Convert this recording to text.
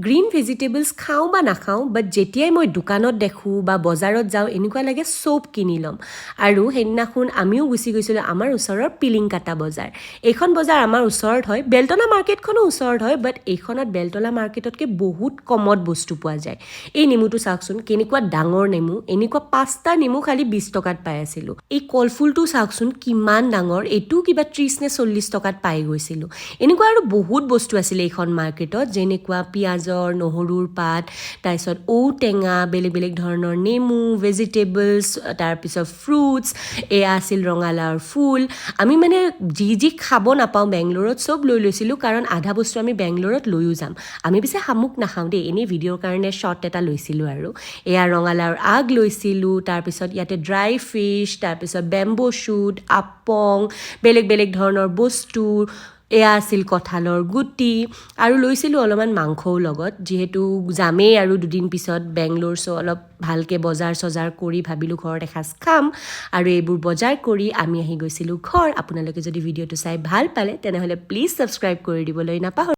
green vegetables খাওঁ বা নাখাওঁ বাট যেতিয়াই মই দোকানত দেখোঁ বা বজাৰত যাওঁ এনেকুৱা লাগে চব কিনি ল'ম আৰু সেইদিনাখন আমিও গুচি গৈছিলোঁ আমাৰ ওচৰৰ পিলিংকাটা বজাৰ এইখন বজাৰ আমাৰ ওচৰত হয় বেলতলা মাৰ্কেটখনো ওচৰত হয় বাট এইখনত বেলতলা মাৰ্কেটতকৈ বহুত কমত বস্তু পোৱা যায় এই নেমুটো চাওকচোন কেনেকুৱা ডাঙৰ নেমু এনেকুৱা 5টা নেমু খালি 20 টকাত পাই আছিলোঁ এই কলফুলটো চাওকচোন কিমান ডাঙৰ এইটো কিবা 30 নে 40 টকাত পাই গৈছিলোঁ এনেকুৱা আৰু বহুত বস্তু আছিলে এইখন মাৰ্কেটত যেনেকুৱা পিঁয়াজৰ নহৰুৰ পাত তাৰপিছত ঔটেঙা বেলেগ বেলেগ ধৰণৰ নেমু ভেজিটেবলছ তাৰপিছত ফ্ৰুটছ এয়া আছিল ৰঙালাওৰ ফুল আমি মানে যি খাব নাপাওঁ বেংগলোৰত চব লৈ লৈছিলোঁ কাৰণ আধা বস্তু আমি বেংগলোৰত লৈও যাম আমি পিছে শামুক নাখাওঁ দেই এনেই ভিডিঅ'ৰ কাৰণে শ্বৰ্ট এটা লৈছিলোঁ আৰু এয়া ৰঙালাওৰ আগ লৈছিলোঁ তাৰপিছত ইয়াতে ড্ৰাই ফিছ তাৰপিছত বেম্বো শ্বুট আপং বেলেগ বেলেগ ধৰণৰ বস্তু এয়া আছিল কঁঠালৰ গুটি আৰু লৈছিলোঁ অলপমান মাংসও লগত যিহেতু যামেই আৰু দুদিন পিছত বেংগলোৰ চ' অলপ ভালকৈ বজাৰ চজাৰ কৰি ভাবিলোঁ ঘৰত এসাঁজ খাম আৰু এইবোৰ বজাৰ কৰি আমি আহি গৈছিলোঁ ঘৰ আপোনালোকে যদি ভিডিঅ'টো চাই ভাল পালে তেনেহ'লে প্লিজ ছাবস্ক্ৰাইব কৰি দিবলৈ নাপাহৰিব